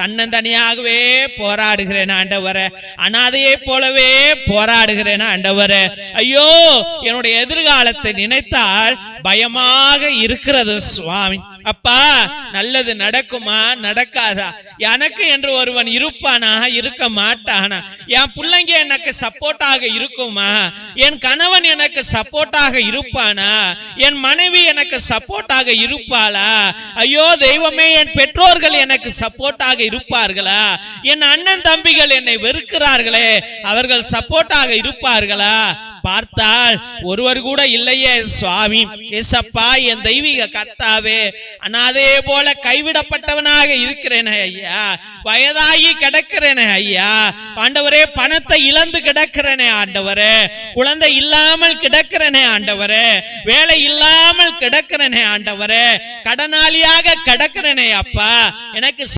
தன்னந்தனியாகவே போராடுகிறேன் ஆண்டவரே. அனாதையை போலவே போராடுகிறேன் ஆண்டவரே. ஐயோ, என்னுடைய எதிர்காலத்தை நினைத்தால் பயமாக இருக்கிறது சுவாமி. அப்பா, நல்லது நடக்குமா நடக்காதா? எனக்கு என்று ஒருவன் இருப்பானா இருக்க மாட்டானா? என் பிள்ளைங்க எனக்கு சப்போர்ட்டாக இருக்குமா? என் கணவன் எனக்கு சப்போர்ட்டாக இருப்பானா? என் மனைவி எனக்கு சப்போர்ட்டாக இருப்பாளா? ஐயோ தெய்வமே, என் பெற்றோர்கள் எனக்கு சப்போர்ட்டாக இருப்பார்களா? என் அண்ணன் தம்பிகள் என்னை வெறுக்கிறார்களே, அவர்கள் சப்போர்ட்டாக இருப்பார்களா? பார்த்தால் ஒருவர் கூட இல்லையே சுவாமி. ஏசப்பா, என் தெய்வீக கர்த்தாவே, அனாதே போல கைவிடப்பட்டவனாக இருக்கிறேனே ஐயா. வயதாகி கிடக்கிறேனே ஐயா. ஆண்டவரே, பணத்தை இழந்து கிடக்கிறேனே ஆண்டவரே. குழந்தை இல்லாமல் கிடக்கிறேனே ஆண்டவரே. வேலை இல்லாமல் கிடக்கிறேனே ஆண்டவரே. கடனாளியாக கிடக்கிறேனே அப்பா. எனக்கு